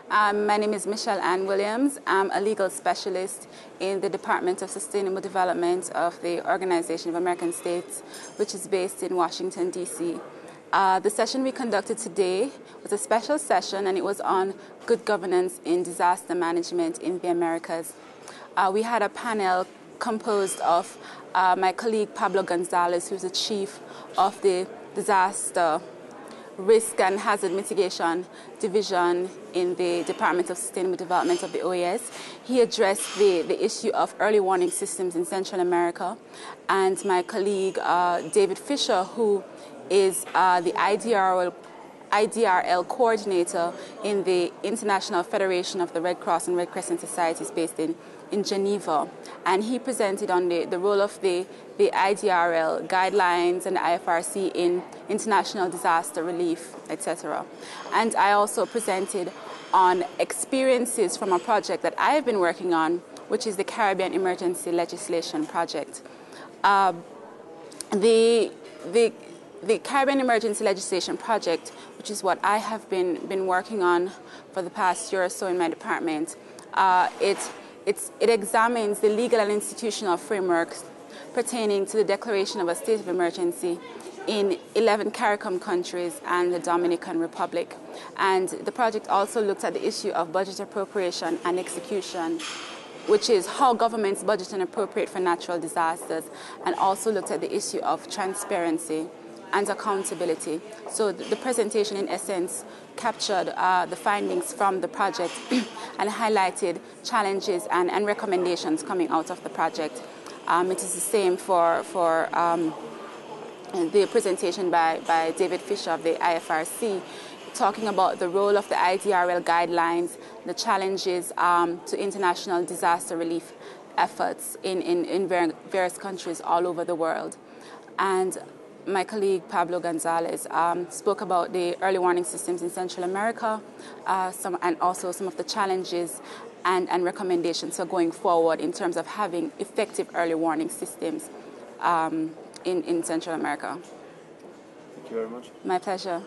My name is Michelle Ann Williams. I'm a legal specialist in the Department of Sustainable Development of the Organization of American States, which is based in Washington, D.C. The session we conducted today was a special session, and it was on good governance in disaster management in the Americas. We had a panel composed of my colleague Pablo Gonzalez, who's the chief of the Disaster Risk and Hazard Mitigation Division in the Department of Sustainable Development of the OAS. He addressed the issue of early warning systems in Central America. And my colleague David Fisher, who is the IDRL coordinator in the International Federation of the Red Cross and Red Crescent Societies based in Geneva. And he presented on the role of the IDRL guidelines and the IFRC in international disaster relief, etc. And I also presented on experiences from a project that I have been working on, which is the Caribbean Emergency Legislation Project. The Caribbean Emergency Legislation Project, which is what I have been working on for the past year or so in my department, it examines the legal and institutional frameworks pertaining to the declaration of a state of emergency in 11 CARICOM countries and the Dominican Republic. And the project also looked at the issue of budget appropriation and execution, which is how governments budget and appropriate for natural disasters, and also looked at the issue of transparency and accountability. So the presentation, in essence, captured the findings from the project and highlighted challenges and recommendations coming out of the project. It is the same for the presentation by David Fisher of the IFRC, talking about the role of the IDRL guidelines, the challenges to international disaster relief efforts in various countries all over the world. And my colleague Pablo Gonzalez spoke about the early warning systems in Central America, and also some of the challenges and recommendations for going forward in terms of having effective early warning systems in Central America. Thank you very much. My pleasure.